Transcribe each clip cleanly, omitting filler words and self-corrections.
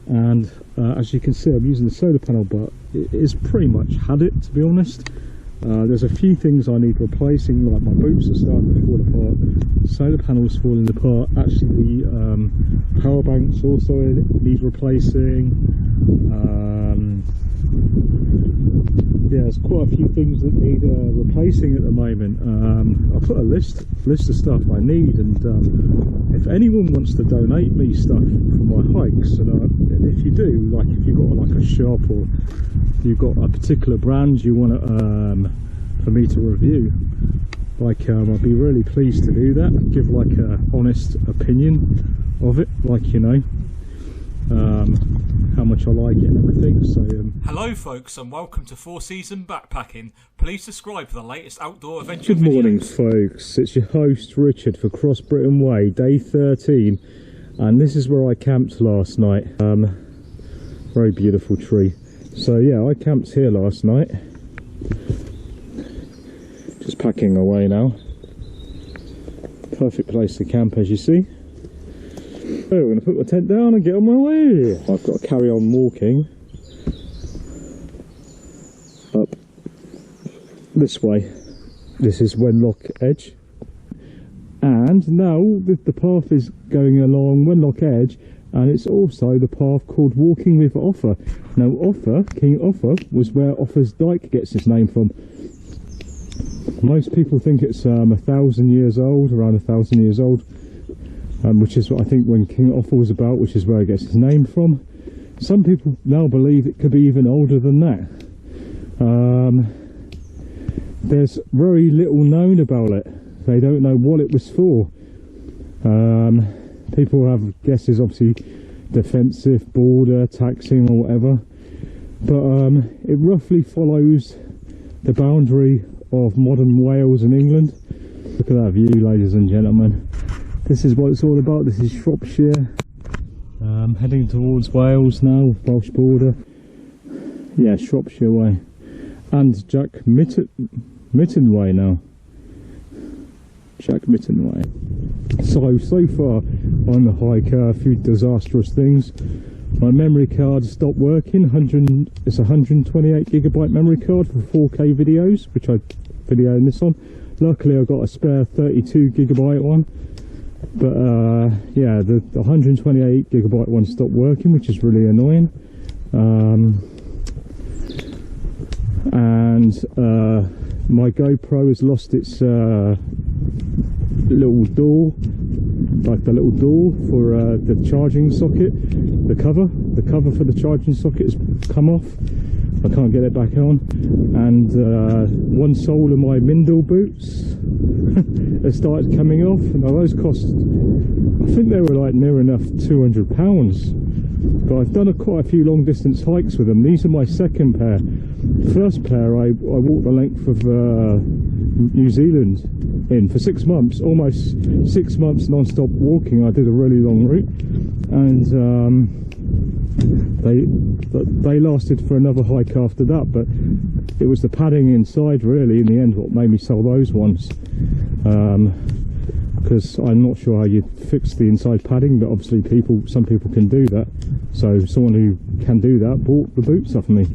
and as you can see, I'm using the solar panel, but it is pretty much had it, to be honest. There's a few things I need replacing, like my boots are starting to fall apart, solar panels falling apart. Actually, the power banks also need replacing. Yeah, there's quite a few things that need replacing at the moment. I put a list of stuff I need, and if anyone wants to donate me stuff for my hikes, and if you do, like if you've got like a shop or you've got a particular brand you want to for me to review, like I'd be really pleased to do that and give like a honest opinion of it, like, you know, how much I like it and everything. So hello folks, and welcome to 4 Season Backpacking. Please subscribe for the latest outdoor adventure videos. Good morning folks, it's your host Richard for Cross Britain Way, day 13, and this is where I camped last night. Very beautiful tree. So yeah, I camped here last night. Just packing away now. Perfect place to camp, as you see. So I'm going to put my tent down and get on my way. I've got to carry on walking up this way. This is Wenlock Edge, and now the path is going along Wenlock Edge, and it's also the path called Walking with Offa. Now Offa, King Offa, was where Offa's Dyke gets its name from. Most people think it's 1,000 years old, around 1,000 years old, which is what I think when King Offa was about, which is where it gets its name from. Some people now believe it could be even older than that. There's very little known about it. They don't know what it was for. People have guesses, obviously defensive, border, taxing or whatever, but it roughly follows the boundary of modern Wales and England. Look at that view, ladies and gentlemen. This is what it's all about. This is Shropshire, heading towards Wales now, Welsh border. Yeah, Shropshire way, and Jack Mytton Way now. Jack Mytton Way. So far on the hike, a few disastrous things. My memory card stopped working. It's a 128 gigabyte memory card for 4K videos, which I videoed this on. Luckily I got a spare 32 gigabyte one, but yeah, the 128 gigabyte one stopped working, which is really annoying. And my GoPro has lost its little door, like the little door for the charging socket. The cover for the charging socket has come off. I can't get it back on, and one sole of my Mindle boots has started coming off. Now those cost, I think they were like near enough £200, but I've done quite a few long distance hikes with them. These are my second pair. First pair I walked the length of New Zealand in for 6 months, almost 6 months non-stop walking. I did a really long route, and they lasted for another hike after that, but it was the padding inside really in the end what made me sell those ones, because I'm not sure how you fix the inside padding, but obviously some people can do that, so someone who can do that bought the boots off me.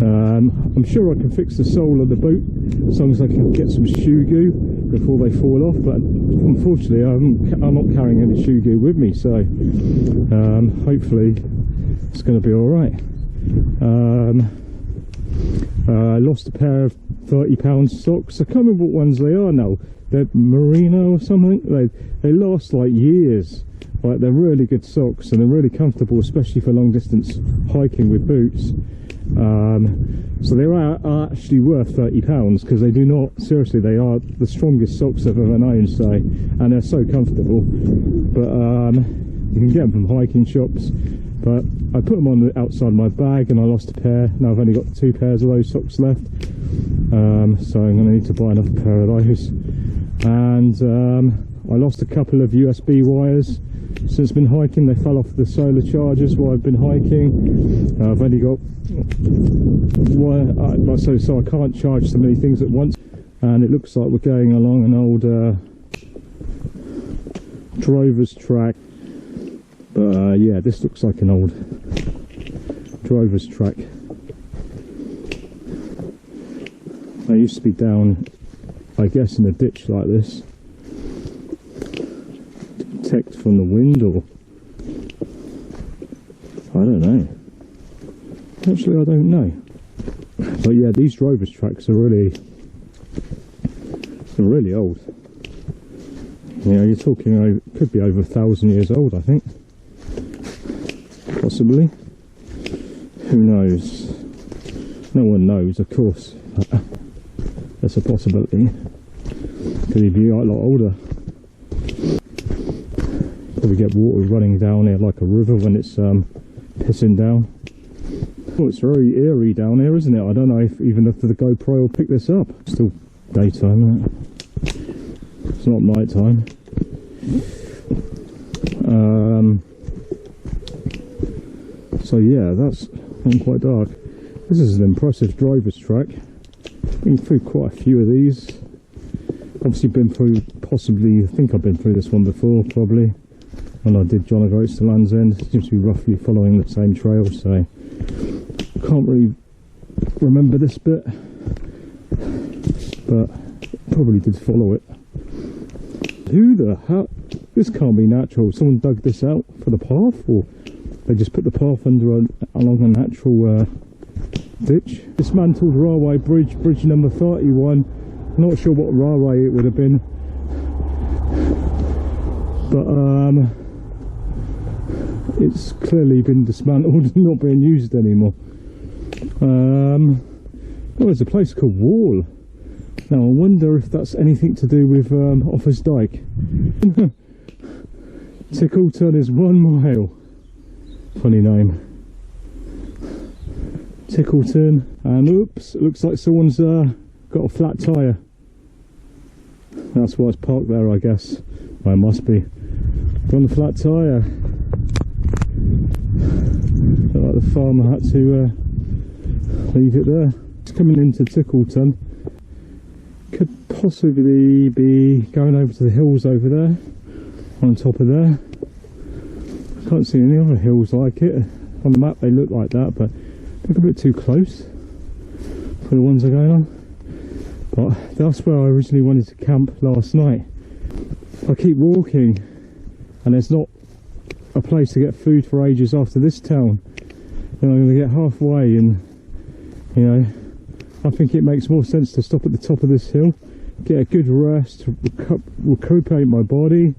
I'm sure I can fix the sole of the boot as long as I can get some shoe goo before they fall off, but unfortunately I'm not carrying any shoe goo with me, so hopefully it's going to be all right. I lost a pair of £30 socks. I can't remember what ones they are now. They're merino or something. They last like years. Like, they're really good socks and they're really comfortable, especially for long distance hiking with boots. So they are actually worth £30, because they do not, seriously, they are the strongest socks I've ever known. So, and they're so comfortable. But you can get them from hiking shops. But I put them on the outside of my bag and I lost a pair. Now I've only got 2 pairs of those socks left. So I'm going to need to buy another pair of those. And I lost a couple of USB wires since been hiking. They fell off the solar chargers while I've been hiking. I've only got wire, so I can't charge so many things at once. And it looks like we're going along an old drover's track. But yeah, this looks like an old drover's track. I used to be down, I guess, in a ditch like this, to protect from the wind, or I don't know. Actually, I don't know. But yeah, these drover's tracks are really old. You know, you're talking, could be over 1,000 years old, I think. Possibly. Who knows? No one knows, of course. That's a possibility. Could he be a lot older? Probably get water running down here like a river when it's pissing down. Oh, it's very eerie down here, isn't it? I don't know if even if the GoPro will pick this up. Still daytime, isn't it? It's not night time. So yeah, that's quite dark. This is an impressive driver's track. Been through quite a few of these. Obviously been through, possibly, I think I've been through this one before, probably. When I did John O'Groats to Land's End. It seems to be roughly following the same trail, so can't really remember this bit, but probably did follow it. Who the hell? This can't be natural. Someone dug this out for the path, or they just put the path under along a natural ditch. Dismantled railway bridge, bridge number 31. Not sure what railway it would have been, but it's clearly been dismantled and not being used anymore. Oh, there's a place called Wall. Now I wonder if that's anything to do with Offa's Dyke. Ticklerton is 1 mile. Funny name. Ticklerton, and oops, it looks like someone's got a flat tyre. That's why it's parked there, I guess. Well, it must be. Got a flat tyre. Like the farmer had to leave it there. It's coming into Ticklerton. Could possibly be going over to the hills over there, on top of there. I can't see any other hills like it. On the map they look like that, but look a bit too close for the ones that are going on. But that's where I originally wanted to camp last night. I keep walking and there's not a place to get food for ages after this town. Then I'm going to get halfway and, you know, I think it makes more sense to stop at the top of this hill, get a good rest, recuperate my body,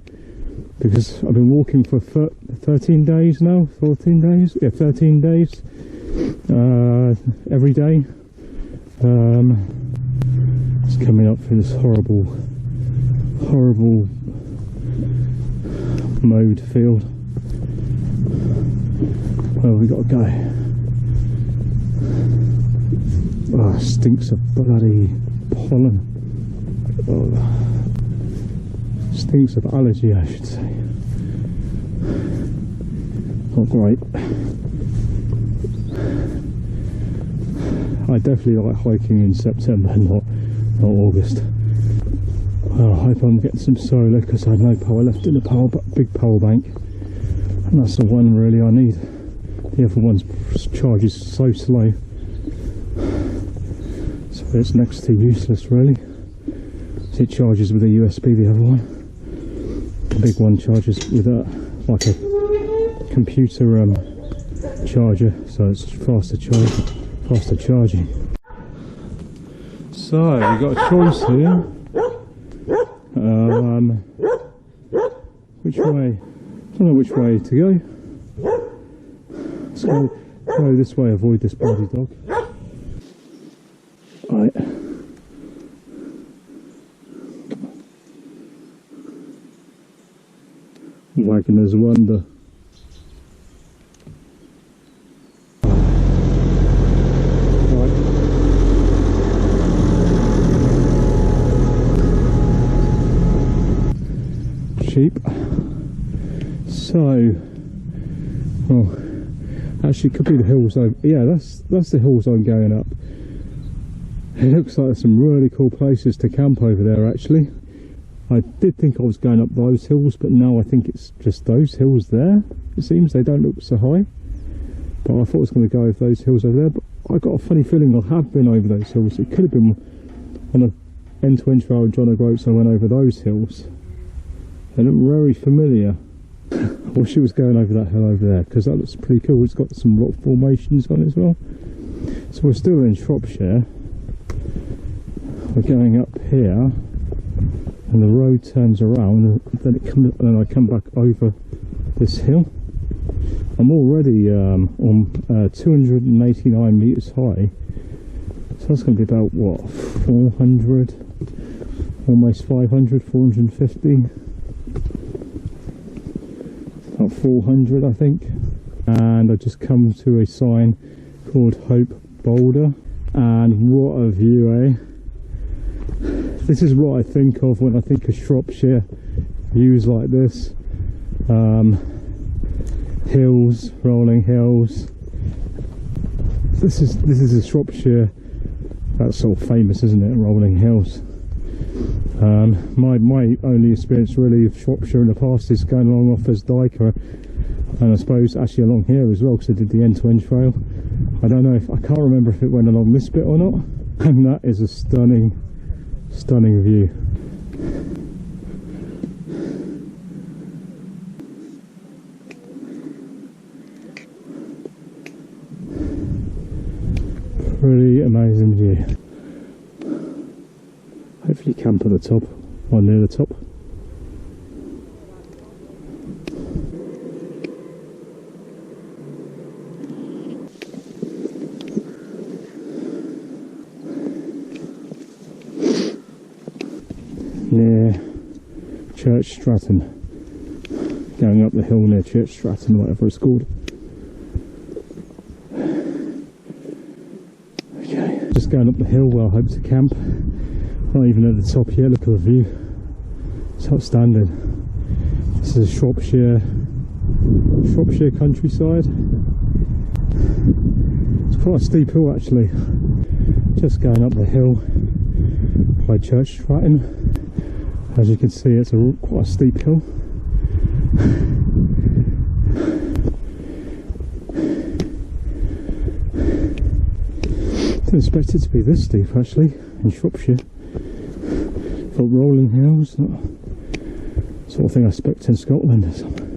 because I've been walking for 13 days now, 14 days? Yeah, 13 days, every day. It's coming up through this horrible mowed field. Where have we got to go? Oh, it stinks of bloody pollen. Oh, stinks of allergy, I should say. Not great. I definitely like hiking in September, not August. Well, I hope I'm getting some solar, because I had no power left in the big power bank, and that's the one really I need. The other one's charges so slow, so it's next to useless really. It charges with a USB, the other one. The big one charges with a like a computer charger, so it's faster charging. So we've got a choice here. Which way? I don't know which way to go. Let's go this way, avoid this bloody dog. Right. Wagoner's Wonder. Sheep. So, well, actually could be the hills over. Yeah, that's the hills I'm going up. It looks like there's some really cool places to camp over there actually. I did think I was going up those hills, but now I think it's just those hills there. It seems they don't look so high, but I thought I was going to go over those hills over there. But I got a funny feeling I have been over those hills. It could have been on a end-to-end trail in John O'Groats. I went over those hills. They look very familiar. I wish it was going over that hill over there, because that looks pretty cool. It's got some rock formations on it as well. So we're still in Shropshire. We're going up here, and the road turns around, and I come back over this hill. I'm already on 289 metres high, so that's going to be about what, 400, almost 500, 450, about 400 I think. And I just come to a sign called Hope Boulder, and what a view, eh? This is what I think of when I think of Shropshire, views like this. Hills, rolling hills. This is a Shropshire, that's sort of famous, isn't it, rolling hills. My only experience really of Shropshire in the past is going along off as Dyker, and I suppose actually along here as well, because I did the end-to-end trail. I don't know, I can't remember if it went along this bit or not, and that is a stunning view. Pretty amazing view. Hopefully you camp at the top, or near the top. Near Church Stretton, going up the hill near Church Stretton, whatever it's called. Okay, just going up the hill where I hope to camp. Not even at the top yet. Look at the view, it's outstanding. This is a Shropshire countryside. It's quite a steep hill actually, just going up the hill by Church Stretton. As you can see, it's quite a steep hill. Didn't expect it to be this steep actually in Shropshire. For rolling hills, that sort of thing I expect in Scotland or something.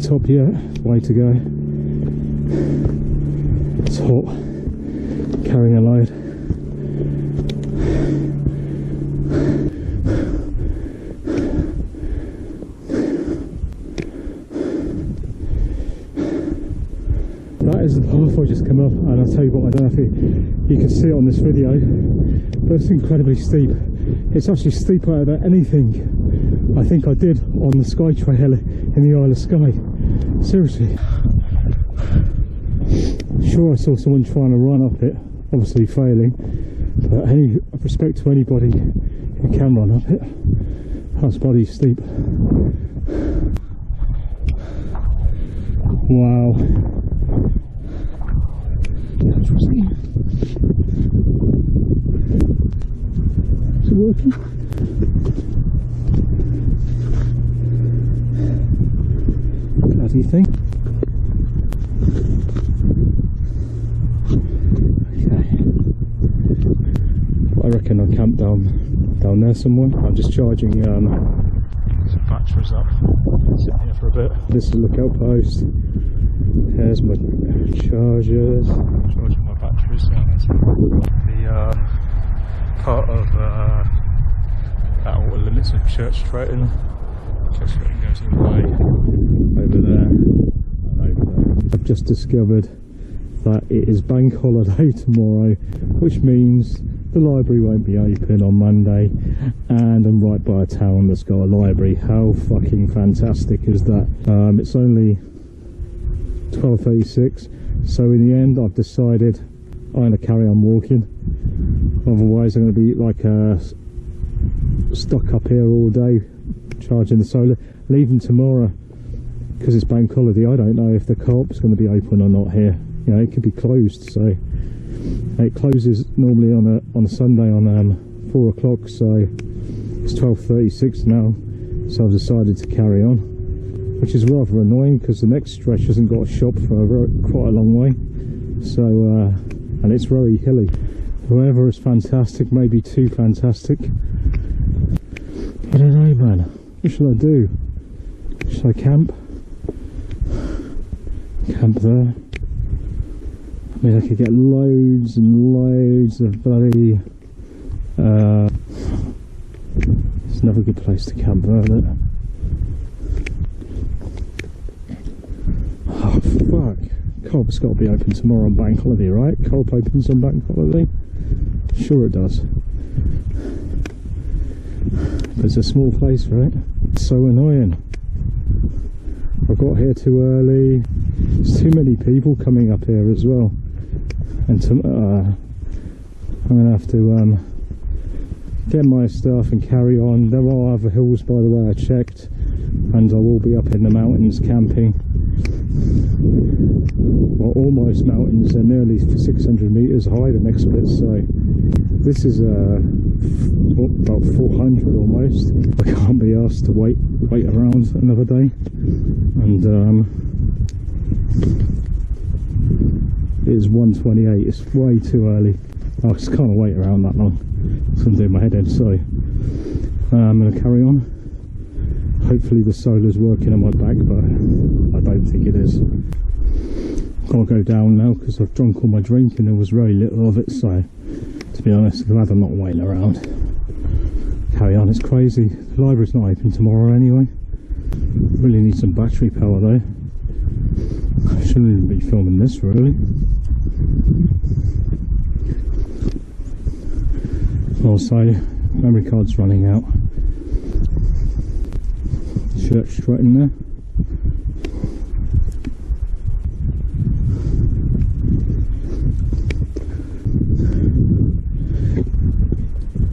Top here, way to go. It's hot, carrying a load. That is the path I just come up, and I'll tell you what, I don't know if you can see it on this video, but it's incredibly steep. It's actually steeper than anything I think I did on the Sky Trail in the Isle of Skye. Seriously. Sure, I saw someone trying to run up it, obviously failing, but any respect to anybody who can run up it, that's bloody steep. Wow. Is it working? Bloody thing. Okay. Well, I reckon I'll camp down there somewhere. I'm just charging some batteries up. Sitting here for a bit. This is a lookout post. There's my chargers. Charging my batteries. The part of that outer limits of Church Stretton. Church Stretton goes all the way over there and over there. I've just discovered that it is bank holiday tomorrow, which means the library won't be open on Monday, and I'm right by a town that's got a library. How fucking fantastic is that? It's only 12:36, so in the end I've decided I'm going to carry on walking. Otherwise I'm going to be like stuck up here all day charging the solar. Leaving tomorrow because it's bank holiday. I don't know if the co-op's going to be open or not here. You know, it could be closed, so it closes normally on a Sunday on 4 o'clock, so it's 12:36 now, so I've decided to carry on, which is rather annoying because the next stretch hasn't got a shop for quite a long way, so and it's very hilly. The weather is fantastic, maybe too fantastic. I don't know, man. What should I do? Should I camp? Camp there? I mean, I could get loads and loads of bloody... it's never a good place to camp, though, is it? Oh, fuck. Co-op's got to be open tomorrow on bank holiday, right? Co-op opens on bank holiday? Sure it does. But it's a small place, right? It's so annoying. I got here too early. There's too many people coming up here as well. And I'm going to have to get my stuff and carry on. There are other hills, by the way, I checked, and I will be up in the mountains camping. Well, almost mountains. They're nearly 600 metres high, the next bit, so this is about 400 almost. I can't be asked to wait around another day, and it is 1:28. It's way too early. I just can't wait around that long. It's going to do my head in, so I'm going to carry on. Hopefully the solar's working on my back, but I don't think it is. I'll go down now because I've drunk all my drink and there was very little of it, so to be honest I'd rather not wait around. Carry on. It's crazy. The library's not open tomorrow anyway. Really need some battery power though. I shouldn't even be filming this really. Also, memory card's running out. Church Stretton there.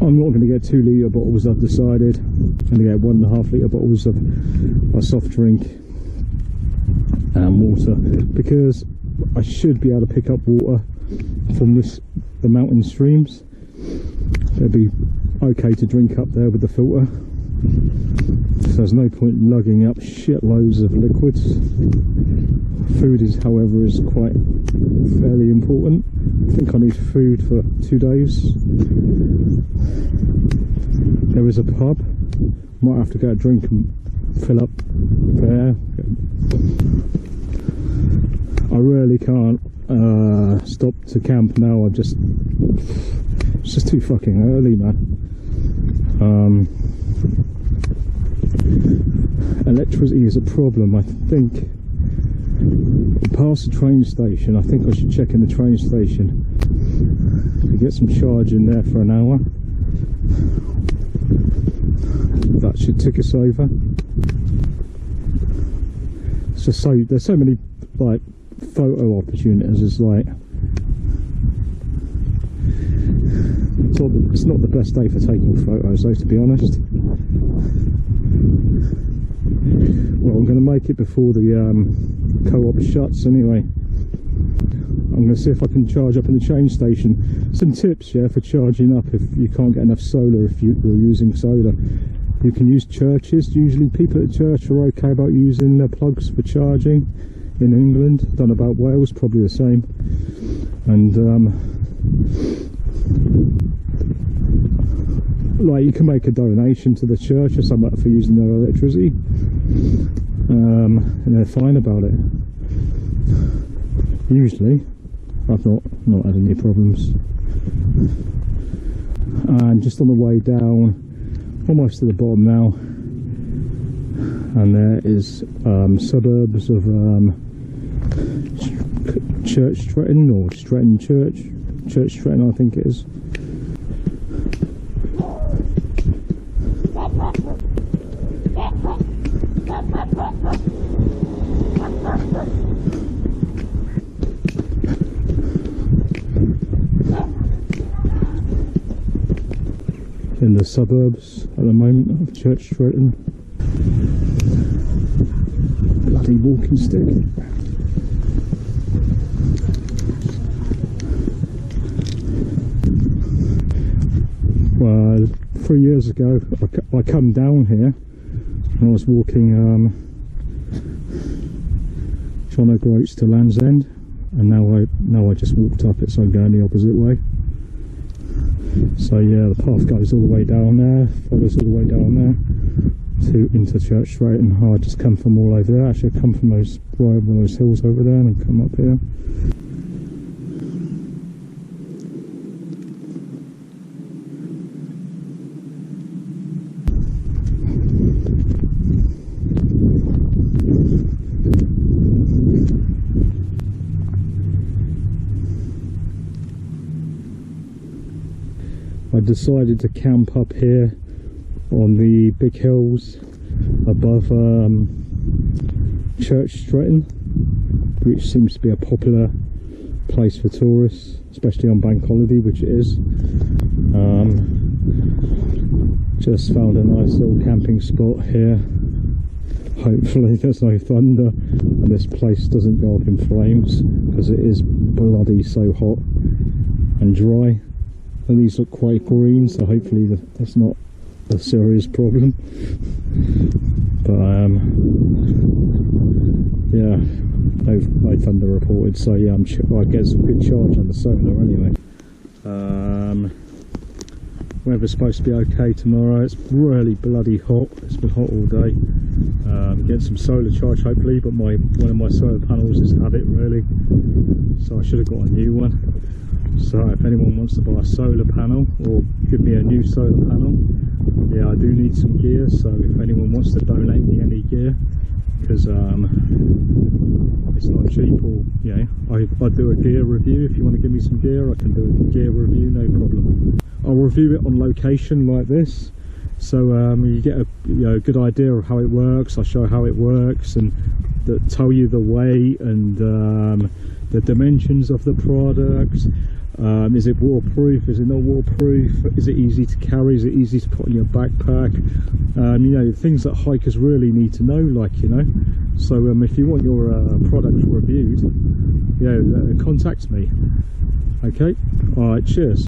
I'm not going to get 2 litre bottles, I've decided. I'm going to get 1.5 litre bottles of a soft drink and water, because I should be able to pick up water from the mountain streams. It'll be okay to drink up there with the filter, so there's no point lugging up shitloads of liquids. Food is, however, is quite fairly important. I think I need food for 2 days. There is a pub. Might have to go drink and fill up there. I really can't stop to camp now. It's just too fucking early, man. Electricity is a problem. I think past the train station. I think I should check in the train station. Get some charge in there for an hour. That should tick us over. It's just there's so many like photo opportunities. It's like it's not the best day for taking photos though, to be honest. Well, I'm going to make it before the co-op shuts anyway. I'm going to see if I can charge up in the train station. Some tips, yeah, for charging up if you can't get enough solar, if you're using solar. You can use churches. Usually people at church are okay about using their plugs for charging in England. Don't know about Wales, probably the same. And like you can make a donation to the church or something for using their electricity, and they're fine about it. Usually I've not had any problems. And just on the way down, almost to the bottom now, and there is suburbs of Church Stretton, or Stretton Church Stretton I think it is. in the suburbs at the moment of Church Stretton. Bloody walking stick. Well, 3 years ago I come down here and I was walking John O'Groats to Land's End, and now I just walked up it, so I'm going the opposite way. So yeah, the path goes all the way down there, follows all the way down there to into Church Stretton. I just come from all over there. Actually, I come from those one of those hills over there and come up here. I decided to camp up here on the big hills above Church Stretton, which seems to be a popular place for tourists, especially on bank holiday, which it is. Just found a nice little camping spot here. Hopefully there's no thunder and this place doesn't go up in flames, because it is bloody so hot and dry. And these look quite green, so hopefully that's not a serious problem. But yeah, no thunder reported, so yeah, I get some good charge on the solar anyway. Weather's supposed to be okay tomorrow. It's really bloody hot. It's been hot all day. Get some solar charge hopefully, but one of my solar panels has had it really, so I should have got a new one. So if anyone wants to buy a solar panel or give me a new solar panel, yeah, I do need some gear. So if anyone wants to donate me any gear, because it's not cheap, or you know, I do a gear review. If you want to give me some gear, I can do a gear review, no problem. I'll review it on location like this, so you get a good idea of how it works. I show how it works and tell you the weight and the dimensions of the product. Is it waterproof? Is it not waterproof? Is it easy to carry? Is it easy to put in your backpack? You know, things that hikers really need to know, like, you know. So if you want your product reviewed, yeah, contact me. Okay, all right, cheers.